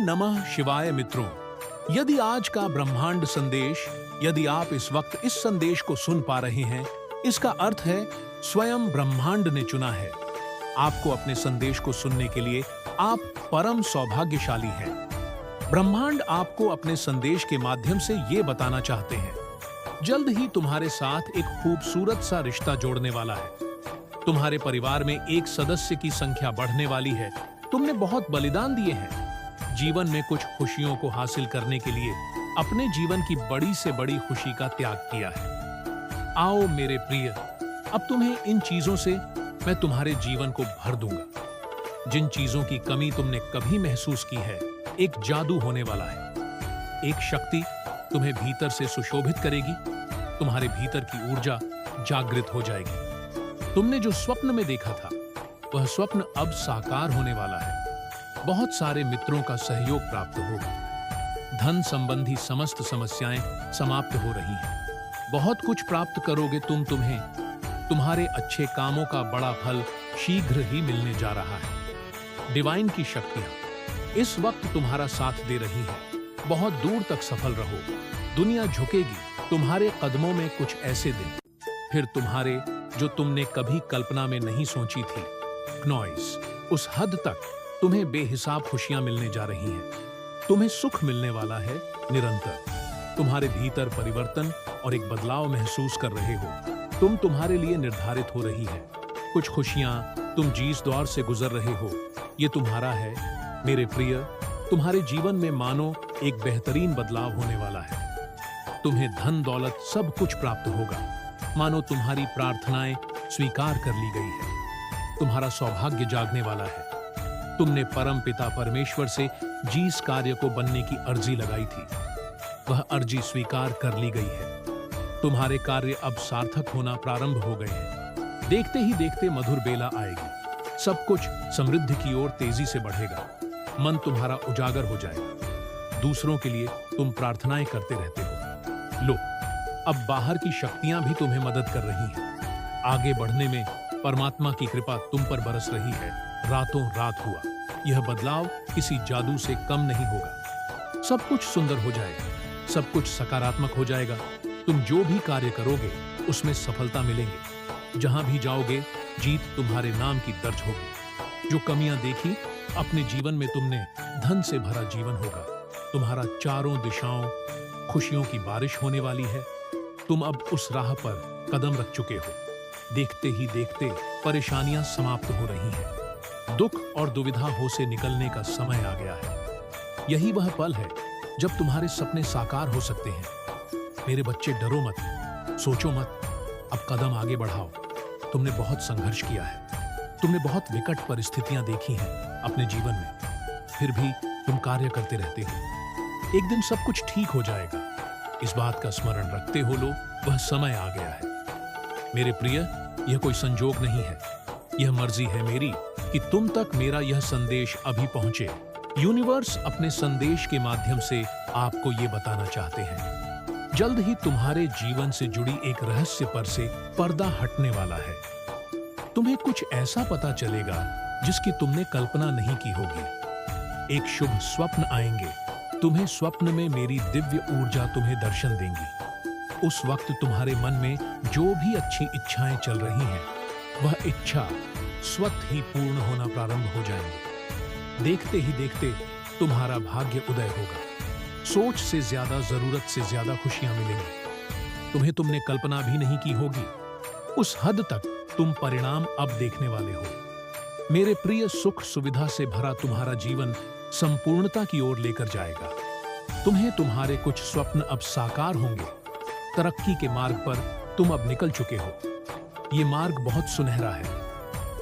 नमः शिवाय मित्रों, यदि आज का ब्रह्मांड संदेश, यदि आप इस वक्त इस संदेश को सुन पा रहे हैं, इसका अर्थ है स्वयं ब्रह्मांड ने चुना है आपको अपने संदेश को सुनने के लिए। आप परम सौभाग्यशाली हैं। ब्रह्मांड आपको अपने संदेश के माध्यम से ये बताना चाहते हैं, जल्द ही तुम्हारे साथ एक खूबसूरत सा रिश्ता जोड़ने वाला है। तुम्हारे परिवार में एक सदस्य की संख्या बढ़ने वाली है। तुमने बहुत बलिदान दिए हैं जीवन में कुछ खुशियों को हासिल करने के लिए, अपने जीवन की बड़ी से बड़ी खुशी का त्याग किया है। आओ मेरे प्रिय, अब तुम्हें इन चीजों से मैं तुम्हारे जीवन को भर दूंगा। जिन चीजों की कमी तुमने कभी महसूस की है, एक जादू होने वाला है। एक शक्ति तुम्हें भीतर से सुशोभित करेगी। तुम्हारे भीतर की ऊर्जा जागृत हो जाएगी। तुमने जो स्वप्न में देखा था, वह स्वप्न अब साकार होने वाला है। बहुत सारे मित्रों का सहयोग प्राप्त होगा। धन संबंधी समस्त समस्याएं समाप्त हो रही हैं। बहुत कुछ प्राप्त करोगे तुम्हें तुम्हारे अच्छे कामों का बड़ा फल शीघ्र ही मिलने जा रहा है। डिवाइन की शक्तियां इस वक्त तुम्हारा साथ दे रही हैं। बहुत दूर तक सफल रहो। दुनिया झुकेगी तुम्हारे कदमों में। कुछ ऐसे दिन फिर तुम्हारे जो तुमने कभी कल्पना में नहीं सोची थी। नॉइस, उस हद तक तुम्हें बेहिसाब खुशियां मिलने जा रही हैं। तुम्हें सुख मिलने वाला है निरंतर। तुम्हारे भीतर परिवर्तन और एक बदलाव महसूस कर रहे हो। तुम्हारे लिए निर्धारित हो रही है। कुछ खुशियां तुम जिस दौर से गुजर रहे हो, ये तुम्हारा है मेरे प्रिय। तुम्हारे जीवन में मानो एक बेहतरीन बदलाव होने वाला है। तुम्हें धन दौलत सब कुछ प्राप्त होगा। मानो तुम्हारी प्रार्थनाएं स्वीकार कर ली गई है। तुम्हारा सौभाग्य जागने वाला है। तुमने परम पिता परमेश्वर से जिस कार्य को बनने की अर्जी लगाई थी, वह अर्जी स्वीकार कर ली गई है। तुम्हारे कार्य अब सार्थक होना प्रारंभ हो गए हैं। देखते ही देखते मधुर बेला आएगी। सब कुछ समृद्धि की ओर तेजी से बढ़ेगा। मन तुम्हारा उजागर हो जाएगा। दूसरों के लिए तुम प्रार्थनाएं करते रहते हो। लो, अब बाहर की शक्तियां भी तुम्हें मदद कर रही हैं। आगे बढ़ने में परमात्मा की कृपा तुम पर बरस रही है। रातों रात हुआ। यह बदलाव किसी जादू से कम नहीं होगा। सब कुछ सुंदर हो जाएगा। सब कुछ सकारात्मक हो जाएगा। तुम जो भी कार्य करोगे उसमें सफलता मिलेंगे। जहां भी जाओगे जीत तुम्हारे नाम की दर्ज होगी। जो कमियां देखी, अपने जीवन में तुमने धन से भरा जीवन होगा। तुम्हारा चारों दिशाओं खुशियों की बारिश होने वाली है। तुम अब उस राह पर कदम रख चुके हो। देखते ही देखते परेशानियां समाप्त हो रही हैं। दुख और दुविधा हो से निकलने का समय आ गया है। यही वह पल है जब तुम्हारे सपने साकार हो सकते हैं। मेरे बच्चे, डरो मत, सोचो मत, अब कदम आगे बढ़ाओ। तुमने बहुत संघर्ष किया है। तुमने बहुत विकट परिस्थितियां देखी हैं अपने जीवन में। फिर भी तुम कार्य करते रहते हो। एक दिन सब कुछ ठीक हो जाएगा। इस बात का स्मरण रखते हो लो, वह समय आ गया है। मेरे प्रिय, यह कोई संजोग नहीं है। यह मर्जी है मेरी कि तुम तक मेरा यह संदेश अभी पहुंचे। यूनिवर्स अपने संदेश के माध्यम से आपको ये बताना चाहते हैं, जल्द ही तुम्हारे जीवन से जुड़ी एक रहस्य पर से पर्दा हटने वाला है। तुम्हें कुछ ऐसा पता चलेगा जिसकी तुमने कल्पना नहीं की होगी। एक शुभ स्वप्न आएंगे। तुम्हें स्वप्न में मेरी दिव्य ऊर्जा तुम्हें दर्शन देंगी। उस वक्त तुम्हारे मन में जो भी अच्छी इच्छाएं चल रही हैं, वह इच्छा स्वतः ही पूर्ण होना प्रारंभ हो जाएंगी। देखते ही देखते तुम्हारा भाग्य उदय होगा। सोच से ज्यादा, जरूरत से ज्यादा खुशियां मिलेंगी। तुमने कल्पना भी नहीं की होगी। उस हद तक तुम परिणाम अब देखने वाले हो। मेरे प्रिय, सुख सुविधा से भरा तुम्हारा जीवन संपूर्णता की ओर लेकर जाएगा। तुम्हें तुम्हारे कुछ स्वप्न अब साकार होंगे। तरक्की के मार्ग पर तुम अब निकल चुके हो। ये मार्ग बहुत सुनहरा है।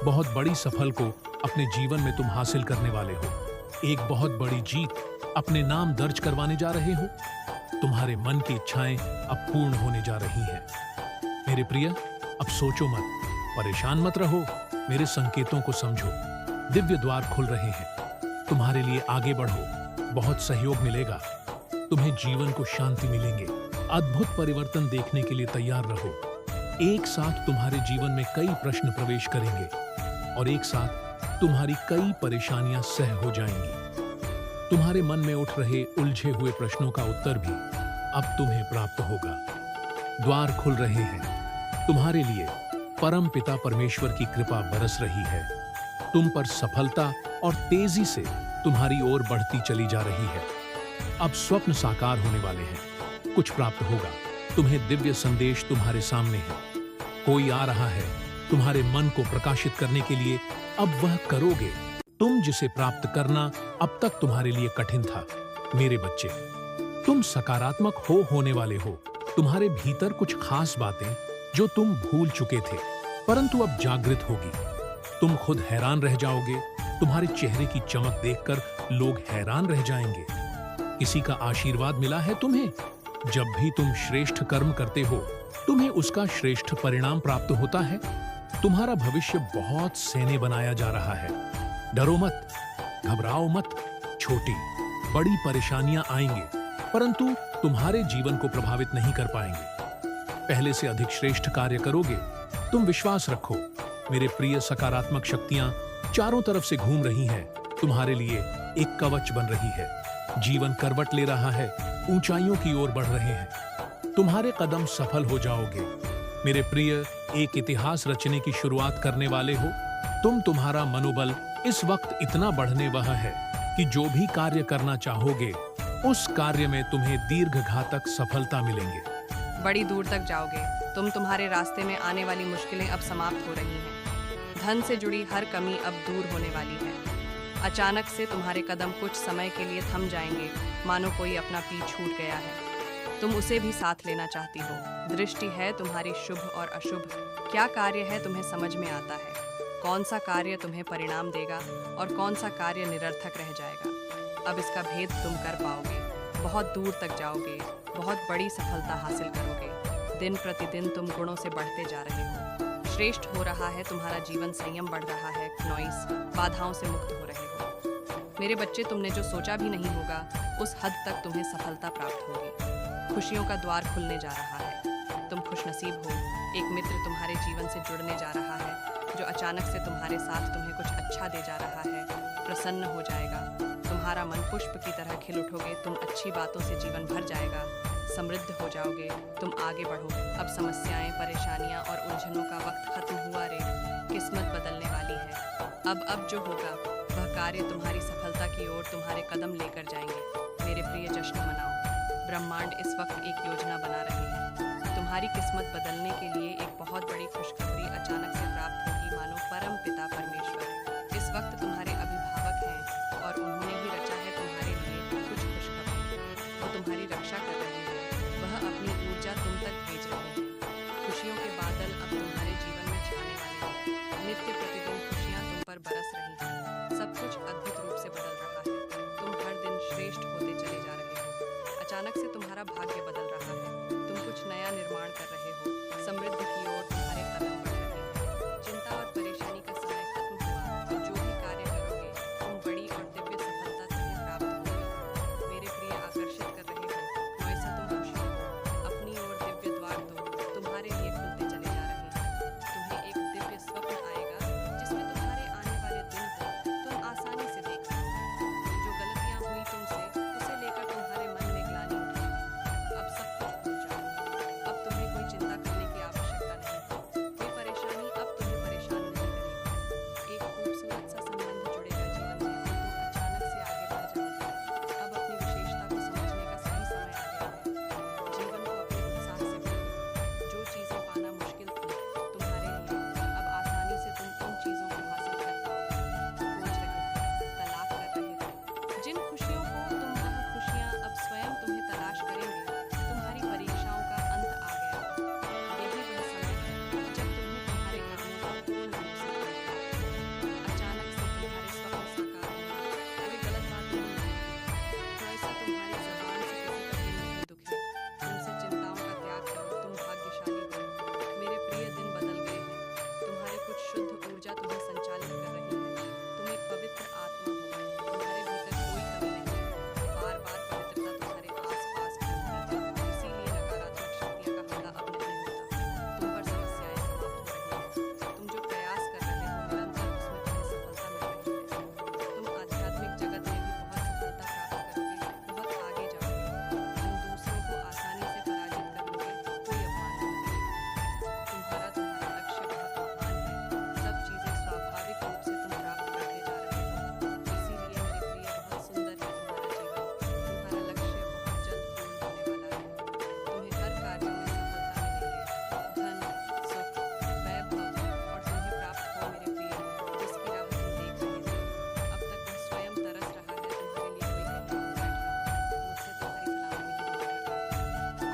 बहुत बड़ी सफल को अपने जीवन में तुम हासिल करने वाले हो। एक बहुत बड़ी जीत अपने नाम दर्ज करवाने जा रहे हो। तुम्हारे मन की इच्छाएं अब पूर्ण होने जा रही हैं। मेरे प्रिय, अब सोचो मत, परेशान मत रहो। मेरे संकेतों को समझो। दिव्य द्वार खुल रहे हैं। तुम्हारे लिए आगे बढ़ो। बहुत सहयोग मिलेगा। तुम्हें जीवन को शांति मिलेंगे। अद्भुत परिवर्तन देखने के लिए तैयार रहो। एक साथ तुम्हारे जीवन में कई प्रश्न प्रवेश करेंगे और एक साथ तुम्हारी कई परेशानियां सह हो जाएंगी। तुम्हारे मन में उठ रहे उलझे हुए प्रश्नों का उत्तर भी अब तुम्हें प्राप्त होगा। द्वार खुल रहे हैं तुम्हारे लिए। परम पिता परमेश्वर की कृपा बरस रही है। तुम पर सफलता और तेजी से तुम्हारी ओर बढ़ती चली जा रही है। अब स्वप्न साकार होने वाले हैं। कुछ प्राप्त होगा। तुम्हें दिव्य संदेश तुम्हारे सामने है। कोई आ रहा है तुम्हारे मन को प्रकाशित करने के लिए। अब वह करोगे तुम जिसे प्राप्त करना अब तक तुम्हारे लिए कठिन था। मेरे बच्चे, तुम सकारात्मक होने वाले हो। तुम्हारे भीतर कुछ खास बातें जो तुम भूल चुके थे, परंतु अब जागृत होगी। तुम खुद हैरान रह जाओगे। तुम्हारे चेहरे की चमक देखकर लोग हैरान रह जाएंगे। किसी का आशीर्वाद मिला है तुम्हें। जब भी तुम श्रेष्ठ कर्म करते हो, तुम्हें उसका श्रेष्ठ परिणाम प्राप्त होता है। तुम्हारा भविष्य बहुत सेने बनाया जा रहा है। डरो मत, घबराओ मत। छोटी बड़ी परेशानियां आएंगे, परंतु तुम्हारे जीवन को प्रभावित नहीं कर पाएंगे। पहले से अधिक श्रेष्ठ कार्य करोगे। तुम विश्वास रखो। मेरे प्रिय सकारात्मक शक्तियां चारों तरफ से घूम रही हैं। तुम्हारे लिए एक कवच बन रही है। जीवन करवट ले रहा है। ऊंचाइयों की ओर बढ़ रहे हैं। तुम्हारे कदम सफल हो जाओगे। मेरे प्रिय, एक इतिहास रचने की शुरुआत करने वाले हो। तुम्हारा मनोबल इस वक्त इतना बढ़ने वाला है कि जो भी कार्य करना चाहोगे, उस कार्य में तुम्हें दीर्घघातक सफलता मिलेंगे। बड़ी दूर तक जाओगे। तुम्हारे रास्ते में आने वाली मुश्किलें अब समाप्त हो रही हैं। धन से जुड़ी हर कमी अब दूर होने वाली है। अचानक से तुम्हारे कदम कुछ समय के लिए थम जाएंगे, मानो कोई अपना पीठ छूट गया है। तुम उसे भी साथ लेना चाहती हो। दृष्टि है तुम्हारी शुभ और अशुभ। क्या कार्य है तुम्हें समझ में आता है। कौन सा कार्य तुम्हें परिणाम देगा और कौन सा कार्य निरर्थक रह जाएगा। अब इसका भेद तुम कर पाओगे। बहुत दूर तक जाओगे। बहुत बड़ी सफलता हासिल करोगे। दिन प्रतिदिन तुम गुणों से बढ़ते जा रहे हो। श्रेष्ठ हो रहा है तुम्हारा जीवन। संयम बढ़ रहा है। नॉइस बाधाओं से मुक्त हो रहे हो। मेरे बच्चे, तुमने जो सोचा भी नहीं होगा, उस हद तक तुम्हें सफलता प्राप्त होगी। खुशियों का द्वार खुलने जा रहा है। तुम खुशनसीब हो। एक मित्र तुम्हारे जीवन से जुड़ने जा रहा है, जो अचानक से तुम्हारे साथ तुम्हें कुछ अच्छा दे जा रहा है। प्रसन्न हो जाएगा। तुम्हारा मन पुष्प की तरह खिल उठोगे। तुम अच्छी बातों से जीवन भर जाएगा। समृद्ध हो जाओगे। तुम आगे बढ़ो। अब समस्याएं, परेशानियां और उलझनों का वक्त खत्म हुआ रे। किस्मत बदलने वाली है। अब जो होगा वह कार्य तुम्हारी सफलता की ओर तुम्हारे कदम लेकर जाएंगे। मेरे प्रिय, जश्न मनाओ। ब्रह्मांड इस वक्त एक योजना बना रहे हैं। तुम्हारी किस्मत बदलने के लिए एक बहुत बड़ी खुशखबरी अचानक से प्राप्त होगी, मानो परम पिता परमेश्वर इस वक्त तुम्हारे अभिभावक हैं और उन्होंने ही रचा है तुम्हारे लिए कुछ खुशखबरी। वो तुम्हारी रक्षा कर रहे हैं। वह अपनी ऊर्जा तुम तक भेज रहे हैं। खुशियों के बादल अब तुम्हारे जीवन में छाने वाले हैं। नित्य प्रतिदिन खुशियां तुम पर बरस रही हैं। सब कुछ अद्भुत रूप से बदल रहा है। तुम हर दिन श्रेष्ठ होते चले जा रहे हो। अचानक से तुम्हारा भाग्य बदल रहा है। तुम कुछ नया निर्माण कर रहे हो। समृद्धि की ओर तुम्हारे कदम बढ़ रहे हैं। चिंता और परेशानी का समय खत्म हुआ। जो भी कार्य करोगे, तुम बड़ी और दिव्य सफलता तुम्हें प्राप्त होगी। मेरे प्रिय, आकर्षित कर रहे हो। नॉइसा, तुम खुश हो। अपनी ओर दिव्य द्वार दो तुम्हारे लिए खुलते चले जा रहे हैं। तुम्हें एक दिव्य स्वप्न आएगा, जिसमें तुम्हारे आने वाले दिन को तुम आसानी से देख सकोगे। जो गलतियां हुई तुमसे, उसे लेकर तुम्हारे मन में ग्लानि उठेगी। अब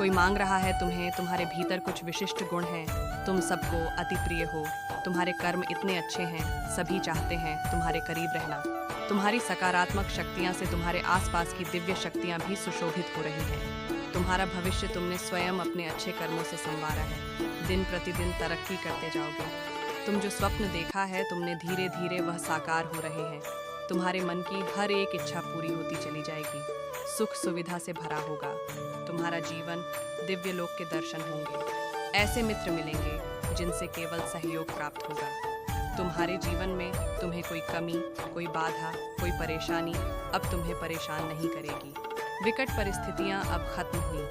कोई मांग रहा है तुम्हें, तुम्हारे भीतर कुछ विशिष्ट गुण हैं, तुम सबको अति प्रिय हो, तुम्हारे कर्म इतने अच्छे हैं, सभी चाहते हैं तुम्हारे करीब रहना। तुम्हारी सकारात्मक शक्तियां से तुम्हारे आसपास की दिव्य शक्तियां भी सुशोभित हो रही हैं। तुम्हारा भविष्य तुमने स्वयं अपने अच्छे कर्मों से संवारा है। दिन प्रतिदिन तरक्की करते जाओगे। तुम जो स्वप्न देखा है तुमने धीरे धीरे वह साकार हो रहे हैं। तुम्हारे मन की हर एक इच्छा पूरी होती चली जाएगी। सुख सुविधा से भरा होगा। तुम्हारा जीवन दिव्य लोक के दर्शन होंगे। ऐसे मित्र मिलेंगे जिनसे केवल सहयोग प्राप्त होगा। तुम्हारे जीवन में तुम्हें कोई कमी, कोई बाधा, कोई परेशानी अब तुम्हें परेशान नहीं करेगी। विकट परिस्थितियां अब खत्म हुई।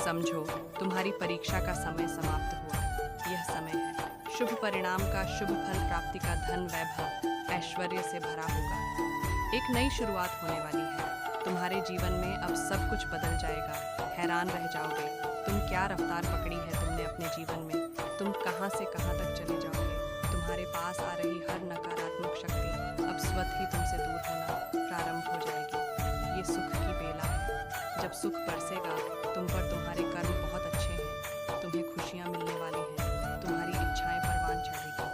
समझो, तुम्हारी परीक्षा का समय समाप्त हुआ। यह समय है शुभ परिणाम का, शुभ फल प्राप्ति का, धन वैभव ऐश्वर्य से भरा होगा। एक नई शुरुआत होने वाली है। तुम्हारे जीवन में अब सब कुछ बदल जाएगा। हैरान रह जाओगे, तुम क्या रफ्तार पकड़ी है तुमने अपने जीवन में। तुम कहां से कहां तक चले जाओगे। तुम्हारे पास आ रही हर नकारात्मक शक्ति अब स्वतः ही तुमसे दूर होना प्रारंभ हो जाएगी। ये सुख की बेला है। जब सुख बरसेगा तुम पर, तुम्हारे कर्म बहुत अच्छे हैं, तुम्हें खुशियां मिलने वाली हैं, तुम्हारी इच्छाएं परवान चढ़ेगी।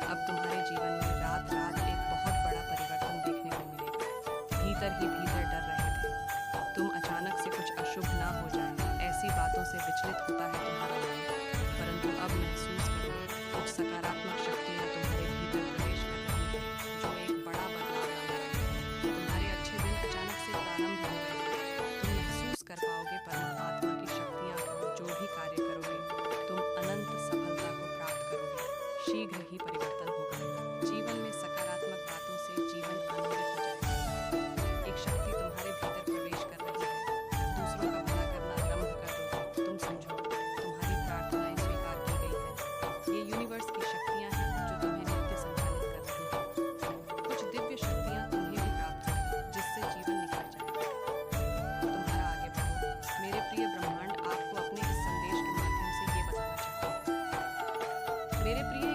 अब तुम्हारे जीवन में रात रात एक बहुत बड़ा परिवर्तन देखने को मिलेगा। भीतर ही भीतर डर रहे थे तुम, अचानक से कुछ अशुभ ना हो जाए, ऐसी बातों से विचलित होता है तुम्हारा मन, परंतु अब महसूस करो कुछ सकारात्मक शक्तियां तुम्हारे भीतर प्रवेश कर रही हैं, जो एक बड़ा बदलाव लाने वाली है। तुम्हारे अच्छे दिन अचानक से प्रारंभ हो गए। तुम महसूस कर पाओगे परमात्मा की शक्तियां को। जो भी कार्य करोगे तुम अनंत सफलता को प्राप्त करोगे। शीघ्र ही परिवर्तन होगा। जीवन में सकारात्मक बातों से जीवन आनंदित हो जाएगा। एक शक्ति तुम्हारे भीतर प्रवेश कर रही है। दूसरों का भला करना आरंभ कर दो। तुम समझो, तुम्हारी प्रार्थनाएं स्वीकार की गई हैं। ये यूनिवर्स की शक्तियां हैं जो तुम्हें नित्य संचालित कर रही हैं। कुछ दिव्य शक्तियां तुम्हें भी प्राप्त होंगी, जिससे जीवन निखर जाएगा। तुम्हारा आगे बढ़ो। मेरे प्रिय ब्रह्मांड आपको अपने इस संदेश के माध्यम से ये बताना चाहते हैं। मेरे प्रिय